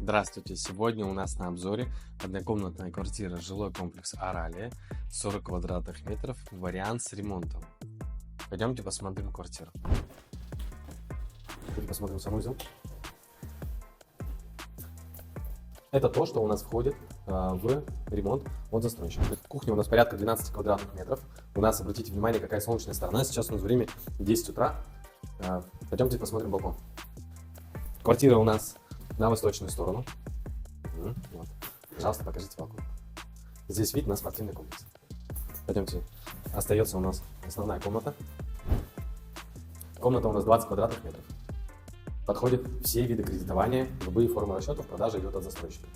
Здравствуйте! Сегодня у нас на обзоре однокомнатная квартира, жилой комплекс Аралия, 40 квадратных метров, вариант с ремонтом. Пойдемте посмотрим квартиру. Посмотрим санузел. Это то, что у нас входит в ремонт от застройщика. Кухня у нас порядка 12 квадратных метров. У нас, обратите внимание, какая солнечная сторона. Сейчас у нас время 10 утра. Пойдемте посмотрим балкон. Квартира у нас на восточную сторону. Вот. Пожалуйста, покажите балкон. Здесь вид на спортивный комплекс. Пойдемте. Остается у нас основная комната. Комната у нас 20 квадратных метров. Подходят все виды кредитования, любые формы расчетов, продажа идет от застройщика.